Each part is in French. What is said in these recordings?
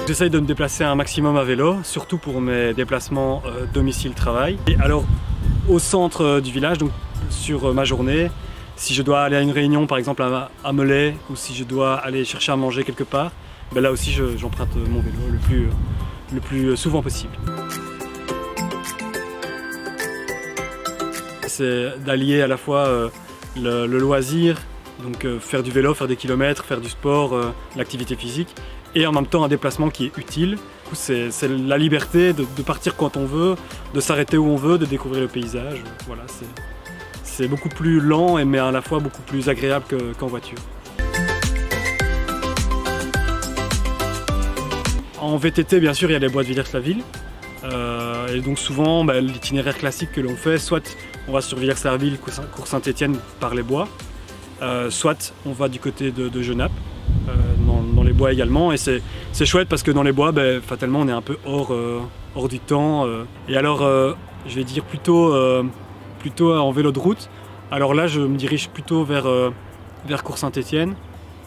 J'essaye de me déplacer un maximum à vélo, surtout pour mes déplacements domicile-travail. Et alors, au centre du village, donc sur ma journée, si je dois aller à une réunion par exemple à Melay, ou si je dois aller chercher à manger quelque part, ben là aussi j'emprunte mon vélo le plus souvent possible. C'est d'allier à la fois le loisir, donc faire du vélo, faire des kilomètres, faire du sport, l'activité physique, et en même temps un déplacement qui est utile. C'est la liberté de partir quand on veut, de s'arrêter où on veut, de découvrir le paysage. Voilà, c'est beaucoup plus lent mais à la fois beaucoup plus agréable qu'en voiture. En VTT, bien sûr, il y a les bois de Villers-la-Ville. Et donc souvent, l'itinéraire classique que l'on fait, soit on va sur Villers-la-Ville, Cours-Saint-Étienne par les bois, soit on va du côté de Genappe, dans les bois également. Et c'est chouette parce que dans les bois, fatalement, on est un peu hors du temps. Et alors, je vais dire plutôt en vélo de route. Alors là, je me dirige plutôt vers Cours-Saint-Étienne,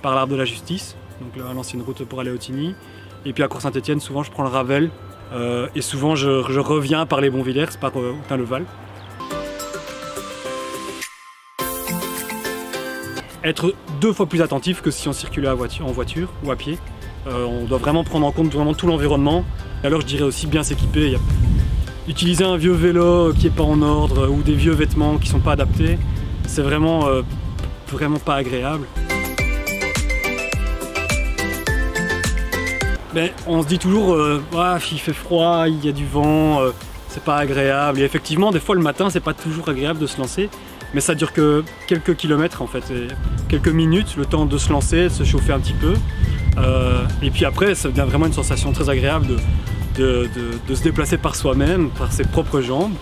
par l'Arbre de la Justice, donc l'ancienne route pour aller à Autigny. Et puis à Cours-Saint-Étienne, souvent je prends le Ravel et souvent je reviens par les Bonvillers, par Houtin-le-Val. Être 2 fois plus attentif que si on circulait en voiture ou à pied. On doit vraiment prendre en compte tout l'environnement. Et alors je dirais aussi bien s'équiper. Utiliser un vieux vélo qui n'est pas en ordre ou des vieux vêtements qui ne sont pas adaptés, c'est vraiment pas agréable. On se dit toujours il fait froid, il y a du vent, c'est pas agréable. Et effectivement, des fois le matin, c'est pas toujours agréable de se lancer, mais ça dure que quelques kilomètres en fait, quelques minutes, le temps de se lancer, de se chauffer un petit peu. Et puis après, ça devient vraiment une sensation très agréable de se déplacer par soi-même, par ses propres jambes.